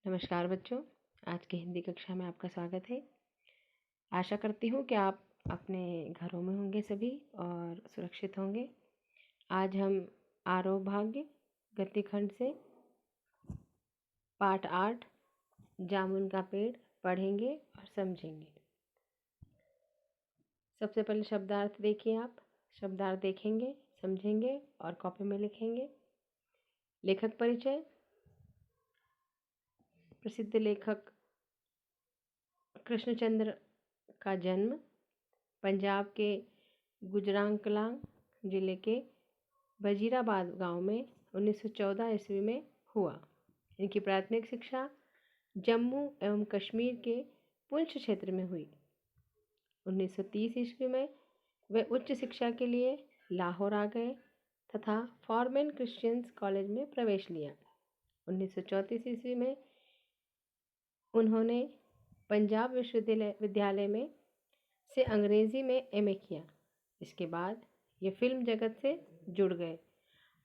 नमस्कार बच्चों, आज की हिंदी कक्षा में आपका स्वागत है। आशा करती हूँ कि आप अपने घरों में होंगे सभी और सुरक्षित होंगे। आज हम आरोह भाग्य गद्यखंड से पाठ 8 जामुन का पेड़ पढ़ेंगे और समझेंगे। सबसे पहले शब्दार्थ देखिए। आप शब्दार्थ देखेंगे, समझेंगे और कॉपी में लिखेंगे। लेखक परिचय। प्रसिद्ध लेखक कृष्णचंद्र का जन्म पंजाब के गुजरांवाला जिले के वजीराबाद गांव में 1914 ईस्वी में हुआ। इनकी प्राथमिक शिक्षा जम्मू एवं कश्मीर के पुंछ क्षेत्र में हुई। 1930 ईस्वी में वे उच्च शिक्षा के लिए लाहौर आ गए तथा फॉरमेन क्रिश्चियंस कॉलेज में प्रवेश लिया। 1934 ईस्वी में उन्होंने पंजाब विश्वविद्यालय में से अंग्रेज़ी में एमए किया। इसके बाद ये फिल्म जगत से जुड़ गए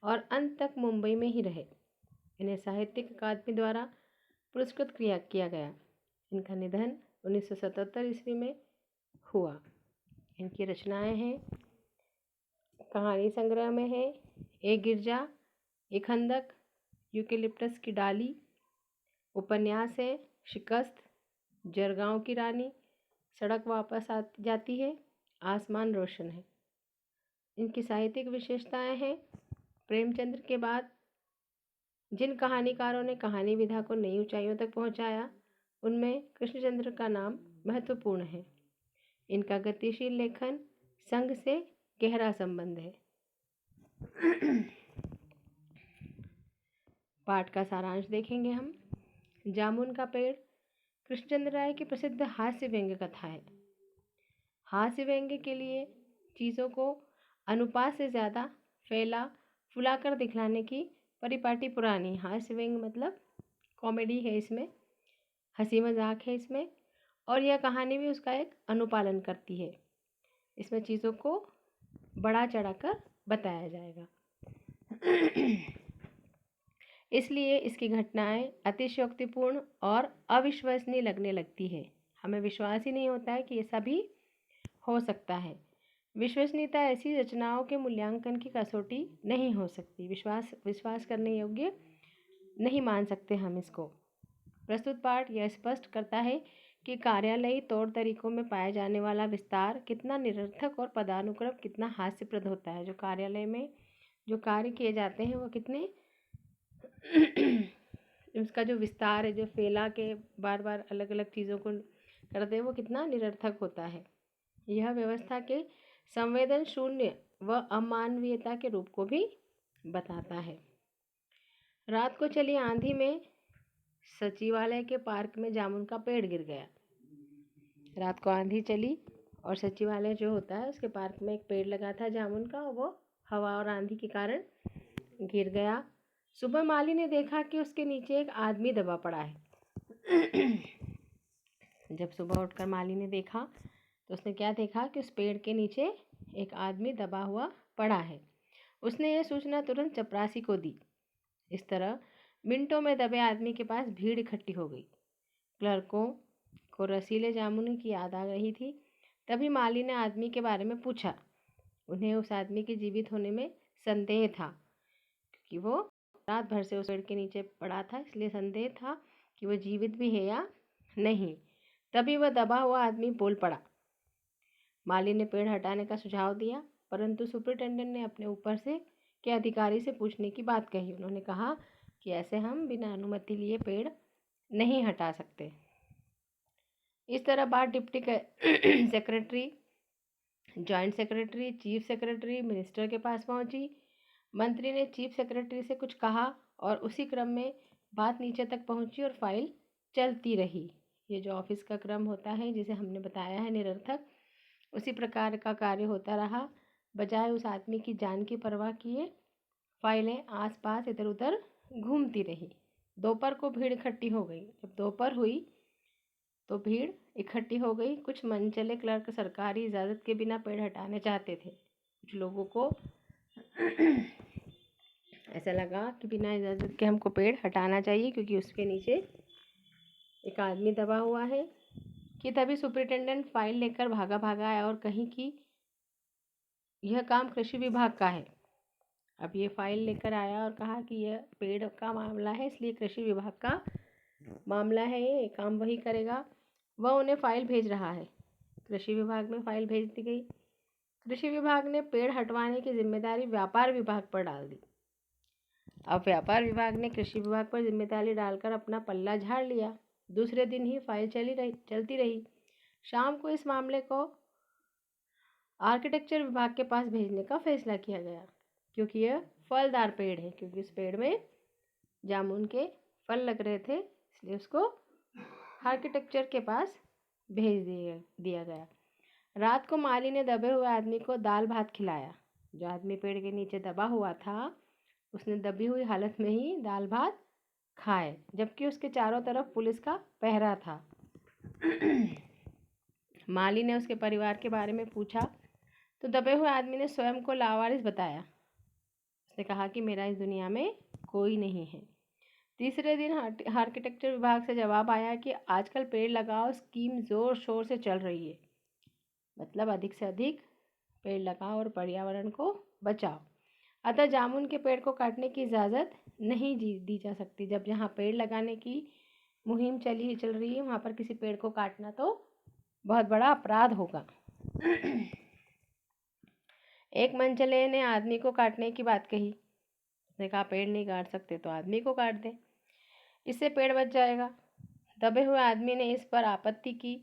और अंत तक मुंबई में ही रहे। इन्हें साहित्यिक अकादमी द्वारा पुरस्कृत किया गया। इनका निधन 1977 ईस्वी में हुआ। इनकी रचनाएं हैं, कहानी संग्रह में है एक गिरजा, एक खंदक, यूकेलिप्टस की डाली। उपन्यास है शिकस्त, जरगांव की रानी, सड़क वापस जाती है, आसमान रोशन है। इनकी साहित्यिक विशेषताएं हैं, प्रेमचंद्र के बाद जिन कहानीकारों ने कहानी विधा को नई ऊंचाइयों तक पहुंचाया, उनमें कृष्णचंद्र का नाम महत्वपूर्ण है। इनका गतिशील लेखन संघ से गहरा संबंध है। पाठ का सारांश देखेंगे हम। जामुन का पेड़ कृष्णचंद्र राय की प्रसिद्ध हास्य व्यंग्य कथा है। हास्य व्यंग्य के लिए चीज़ों को अनुपात से ज़्यादा फैला फुलाकर दिखलाने की परिपाटी पुरानी। हास्य व्यंग्य मतलब कॉमेडी है, इसमें हंसी मजाक है इसमें, और यह कहानी भी उसका एक अनुपालन करती है। इसमें चीज़ों को बढ़ा चढ़ाकर बताया जाएगा। इसलिए इसकी घटनाएं अतिशयोक्तिपूर्ण और अविश्वसनीय लगने लगती है। हमें विश्वास ही नहीं होता है कि ये सभी हो सकता है। विश्वसनीयता ऐसी रचनाओं के मूल्यांकन की कसौटी नहीं हो सकती। विश्वास करने योग्य नहीं मान सकते हम इसको। प्रस्तुत पाठ यह स्पष्ट करता है कि कार्यालयी तौर तरीकों में पाया जाने वाला विस्तार कितना निरर्थक और पदानुक्रम कितना हास्यप्रद होता है। जो कार्यालय में जो कार्य किए जाते हैं वो कितने उसका जो विस्तार है, जो फैला के बार बार अलग अलग चीज़ों को करते हैं, वो कितना निरर्थक होता है। यह व्यवस्था के संवेदन शून्य व अमानवीयता के रूप को भी बताता है। रात को चली आंधी में सचिवालय के पार्क में जामुन का पेड़ गिर गया। रात को आंधी चली और सचिवालय जो होता है उसके पार्क में एक पेड़ लगा था जामुन का, वो हवा और आंधी के कारण गिर गया। सुबह माली ने देखा कि उसके नीचे एक आदमी दबा पड़ा है। जब सुबह उठकर माली ने देखा तो उसने क्या देखा कि उस पेड़ के नीचे एक आदमी दबा हुआ पड़ा है। उसने यह सूचना तुरंत चपरासी को दी। इस तरह मिनटों में दबे आदमी के पास भीड़ इकट्ठी हो गई। क्लर्कों को रसीले जामुन की याद आ रही थी। तभी माली ने आदमी के बारे में पूछा। उन्हें उस आदमी के जीवित होने में संदेह था, क्योंकि वो रात भर से उस पेड़ के नीचे पड़ा था, इसलिए संदेह था कि वह जीवित भी है या नहीं। तभी वह दबा हुआ आदमी बोल पड़ा। माली ने पेड़ हटाने का सुझाव दिया, परंतु सुपरिटेंडेंट ने अपने ऊपर से के अधिकारी से पूछने की बात कही। उन्होंने कहा कि ऐसे हम बिना अनुमति लिए पेड़ नहीं हटा सकते। इस तरह बात deputy secretary, joint secretary, chief secretary, minister के पास पहुंची। मंत्री ने चीफ सेक्रेटरी से कुछ कहा और उसी क्रम में बात नीचे तक पहुंची और फाइल चलती रही। ये जो ऑफिस का क्रम होता है, जिसे हमने बताया है निरर्थक, उसी प्रकार का कार्य होता रहा। बजाय उस आदमी की जान की परवाह किए फाइलें आसपास इधर उधर घूमती रही। दोपहर को भीड़ इकट्ठी हो गई। जब दोपहर हुई तो भीड़ इकट्ठी हो गई। कुछ मनचले क्लर्क सरकारी इजाज़त के बिना पेड़ हटाने चाहते थे। कुछ लोगों को ऐसा लगा कि बिना इजाज़त के हमको पेड़ हटाना चाहिए, क्योंकि उसके नीचे एक आदमी दबा हुआ है कि तभी सुपरिटेंडेंट फाइल लेकर भागा भागा आया और कहीं कि यह काम कृषि विभाग का है। अब ये फाइल लेकर आया और कहा कि यह पेड़ का मामला है, इसलिए कृषि विभाग का मामला है, ये काम वही करेगा। वह उन्हें फाइल भेज रहा है। कृषि विभाग में फाइल भेज दी गई। कृषि विभाग ने पेड़ हटवाने की जिम्मेदारी व्यापार विभाग पर डाल दी। अब व्यापार विभाग ने कृषि विभाग पर जिम्मेदारी डालकर अपना पल्ला झाड़ लिया। दूसरे दिन ही फाइल चलती रही। शाम को इस मामले को आर्किटेक्चर विभाग के पास भेजने का फैसला किया गया, क्योंकि यह फलदार पेड़ है, क्योंकि इस पेड़ में जामुन के फल लग रहे थे, इसलिए उसको आर्किटेक्चर के पास भेज दिया गया। रात को माली ने दबे हुए आदमी को दाल भात खिलाया। जो आदमी पेड़ के नीचे दबा हुआ था, उसने दबी हुई हालत में ही दाल भात खाए, जबकि उसके चारों तरफ पुलिस का पहरा था। माली ने उसके परिवार के बारे में पूछा तो दबे हुए आदमी ने स्वयं को लावारिस बताया। उसने कहा कि मेरा इस दुनिया में कोई नहीं है। तीसरे दिन आर्किटेक्चर विभाग से जवाब आया कि आजकल पेड़ लगाओ स्कीम जोर शोर से चल रही है, मतलब अधिक से अधिक पेड़ लगाओ और पर्यावरण को बचाओ। अतः जामुन के पेड़ को काटने की इजाज़त नहीं दी जा सकती। जब जहाँ पेड़ लगाने की मुहिम चल रही है, वहाँ पर किसी पेड़ को काटना तो बहुत बड़ा अपराध होगा। एक मंचले ने आदमी को काटने की बात कही। उसने कहा पेड़ नहीं काट सकते तो आदमी को काट दें, इससे पेड़ बच जाएगा। दबे हुए आदमी ने इस पर आपत्ति की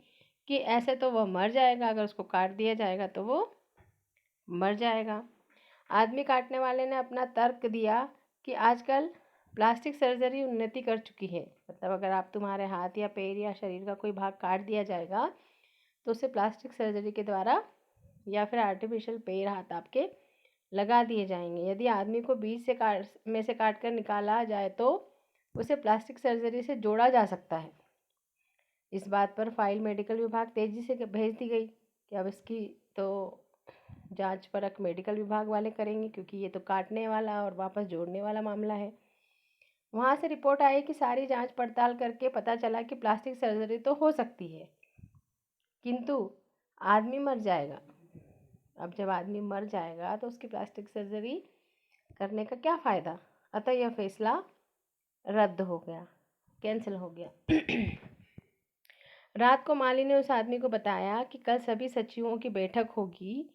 कि ऐसे तो वह मर जाएगा, अगर उसको काट दिया जाएगा तो वो मर जाएगा। आदमी काटने वाले ने अपना तर्क दिया कि आजकल प्लास्टिक सर्जरी उन्नति कर चुकी है, मतलब अगर आप तुम्हारे हाथ या पैर या शरीर का कोई भाग काट दिया जाएगा तो उसे प्लास्टिक सर्जरी के द्वारा या फिर आर्टिफिशियल पैर हाथ आपके लगा दिए जाएंगे। यदि आदमी को बीच से काट कर निकाला जाए तो उसे प्लास्टिक सर्जरी से जोड़ा जा सकता है। इस बात पर फाइल मेडिकल विभाग तेजी से भेज दी गई कि अब इसकी तो जांच परख मेडिकल विभाग वाले करेंगे, क्योंकि ये तो काटने वाला और वापस जोड़ने वाला मामला है। वहाँ से रिपोर्ट आई कि सारी जांच पड़ताल करके पता चला कि प्लास्टिक सर्जरी तो हो सकती है, किंतु आदमी मर जाएगा। अब जब आदमी मर जाएगा तो उसकी प्लास्टिक सर्जरी करने का क्या फ़ायदा। अतः यह फैसला रद्द हो गया, कैंसिल हो गया। रात को माली ने उस आदमी को बताया कि कल सभी सचिवों की बैठक होगी।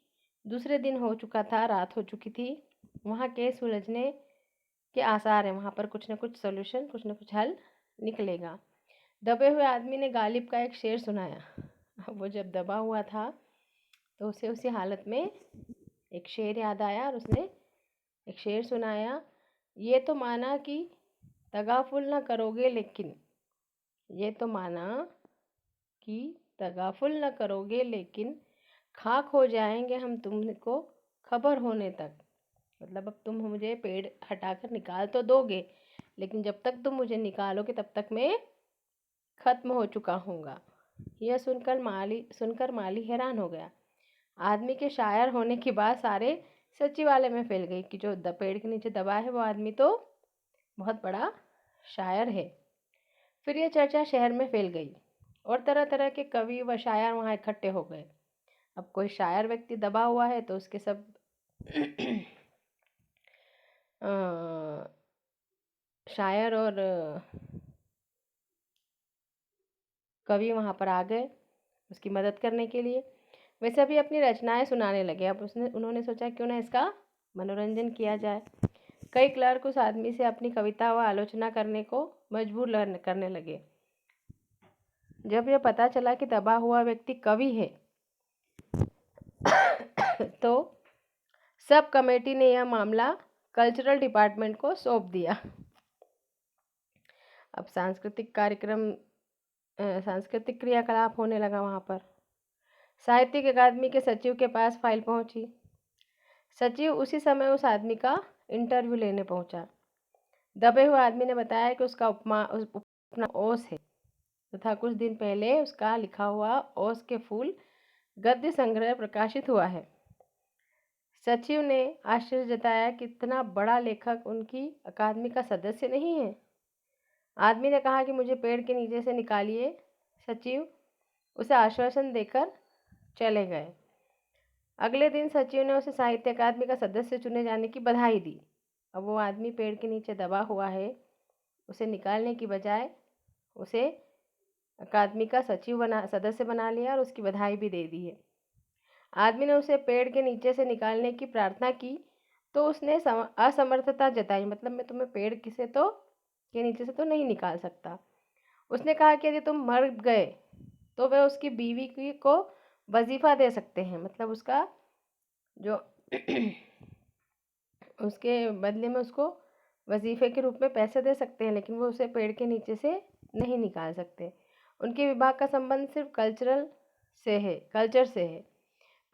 दूसरे दिन हो चुका था, रात हो चुकी थी। वहाँ केस सुलझने के आसार हैं, वहाँ पर कुछ न कुछ सोल्यूशन, कुछ न कुछ हल निकलेगा। दबे हुए आदमी ने गालिब का एक शेर सुनाया। वो जब दबा हुआ था तो उसे उसी हालत में एक शेर याद आया और उसने एक शेर सुनाया। ये तो माना कि तगाफुल न करोगे लेकिन, ये तो माना कि तगाफुल न करोगे लेकिन खाक हो जाएंगे हम तुमको खबर होने तक। मतलब अब तुम मुझे पेड़ हटाकर निकाल तो दोगे, लेकिन जब तक तुम मुझे निकालोगे तब तक मैं खत्म हो चुका हूँगा। यह सुनकर माली हैरान हो गया। आदमी के शायर होने की बात सारे सचिवालय में फैल गई कि जो पेड़ के नीचे दबा है वो आदमी तो बहुत बड़ा शायर है। फिर यह चर्चा शहर में फैल गई और तरह तरह के कवि व शायर वहाँ इकट्ठे हो गए। अब कोई शायर व्यक्ति दबा हुआ है तो उसके सब शायर और कवि वहाँ पर आ गए उसकी मदद करने के लिए। वे सभी अपनी रचनाएं सुनाने लगे। अब उन्होंने सोचा क्यों ना इसका मनोरंजन किया जाए। कई क्लर्क उस आदमी से अपनी कविता व आलोचना करने को मजबूर करने लगे। जब यह पता चला कि दबा हुआ व्यक्ति कवि है तो सब कमेटी ने यह मामला कल्चरल डिपार्टमेंट को सौंप दिया। अब सांस्कृतिक क्रियाकलाप होने लगा वहाँ पर। साहित्यिक अकादमी के सचिव के पास फाइल पहुँची। सचिव उसी समय उस आदमी का इंटरव्यू लेने पहुँचा। दबे हुए आदमी ने बताया कि उसका उपना ओस है तथा कुछ दिन पहले उसका लिखा हुआ ओस के फूल गद्य संग्रह प्रकाशित हुआ है। सचिव ने आश्चर्य जताया कि इतना बड़ा लेखक उनकी अकादमी का सदस्य नहीं है। आदमी ने कहा कि मुझे पेड़ के नीचे से निकालिए। सचिव उसे आश्वासन देकर चले गए। अगले दिन सचिव ने उसे साहित्य अकादमी का सदस्य चुने जाने की बधाई दी। अब वो आदमी पेड़ के नीचे दबा हुआ है, उसे निकालने की बजाय उसे अकादमी का सदस्य बना लिया और उसकी बधाई भी दे दी है। आदमी ने उसे पेड़ के नीचे से निकालने की प्रार्थना की तो उसने असमर्थता जताई, मतलब मैं तुम्हें पेड़ के नीचे से तो नहीं निकाल सकता। उसने कहा कि यदि तुम मर गए तो वे उसकी बीवी को वजीफा दे सकते हैं, मतलब उसका जो उसके बदले में उसको वजीफे के रूप में पैसे दे सकते हैं, लेकिन वो उसे पेड़ के नीचे से नहीं निकाल सकते। उनके विभाग का संबंध सिर्फ कल्चर से है।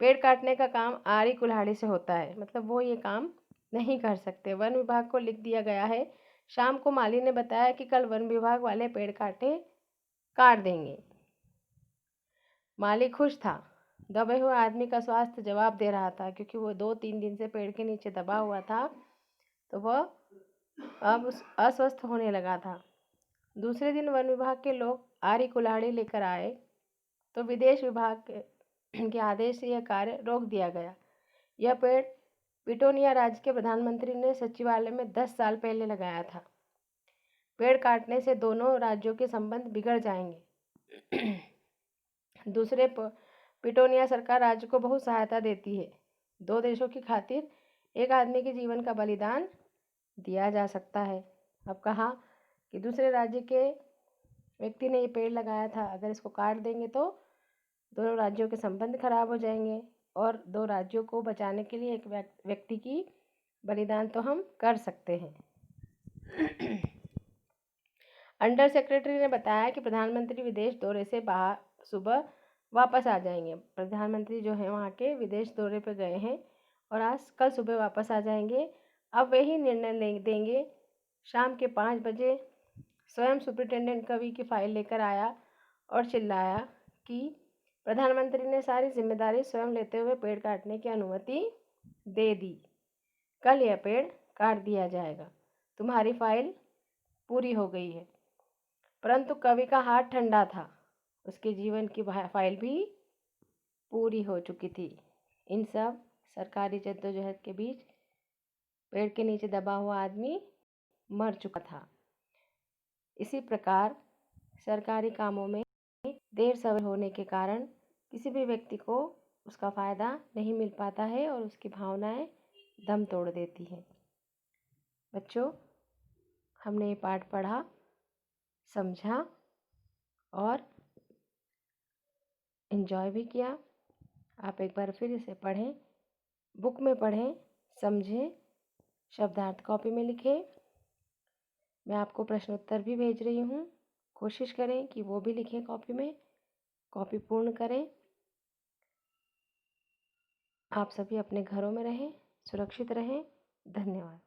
पेड़ काटने का काम आरी कुल्हाड़ी से होता है, मतलब वो ये काम नहीं कर सकते। वन विभाग को लिख दिया गया है। शाम को माली ने बताया कि कल वन विभाग वाले पेड़ काट देंगे। माली खुश था। दबे हुए आदमी का स्वास्थ्य जवाब दे रहा था, क्योंकि वो 2-3 दिन से पेड़ के नीचे दबा हुआ था, तो वह अब अस्वस्थ होने लगा था। दूसरे दिन वन विभाग के लोग आरी कुल्हाड़ी लेकर आए तो विदेश विभाग के आदेश से यह कार्य रोक दिया गया। यह पेड़ पिटोनिया राज्य के प्रधानमंत्री ने सचिवालय में 10 साल पहले लगाया था। पेड़ काटने से दोनों राज्यों के संबंध बिगड़ जाएंगे। दूसरे पिटोनिया सरकार राज्य को बहुत सहायता देती है। 2 देशों की खातिर एक आदमी के जीवन का बलिदान दिया जा सकता है। अब कहा कि दूसरे राज्य के व्यक्ति ने ये पेड़ लगाया था, अगर इसको काट देंगे तो दोनों राज्यों के संबंध खराब हो जाएंगे, और 2 राज्यों को बचाने के लिए एक व्यक्ति की बलिदान तो हम कर सकते हैं। अंडर सेक्रेटरी ने बताया कि प्रधानमंत्री विदेश दौरे से सुबह वापस आ जाएंगे। प्रधानमंत्री जो है वहाँ के विदेश दौरे पर गए हैं और कल सुबह वापस आ जाएंगे। अब वे ही निर्णय देंगे। शाम के 5 बजे स्वयं सुपरिटेंडेंट कवि की फाइल लेकर आया और चिल्लाया कि प्रधानमंत्री ने सारी जिम्मेदारी स्वयं लेते हुए पेड़ काटने की अनुमति दे दी। कल यह पेड़ काट दिया जाएगा। तुम्हारी फाइल पूरी हो गई है। परंतु कवि का हाथ ठंडा था, उसके जीवन की फाइल भी पूरी हो चुकी थी। इन सब सरकारी जद्दोजहद के बीच पेड़ के नीचे दबा हुआ आदमी मर चुका था। इसी प्रकार सरकारी कामों में देर सवेर होने के कारण किसी भी व्यक्ति को उसका फ़ायदा नहीं मिल पाता है और उसकी भावनाएं दम तोड़ देती हैं। बच्चों, हमने ये पाठ पढ़ा, समझा और एंजॉय भी किया। आप एक बार फिर इसे पढ़ें, बुक में पढ़ें, समझें, शब्दार्थ कॉपी में लिखें। मैं आपको प्रश्न उत्तर भी भेज रही हूँ, कोशिश करें कि वो भी लिखें कॉपी में, कॉपी पूर्ण करें। आप सभी अपने घरों में रहें, सुरक्षित रहें। धन्यवाद।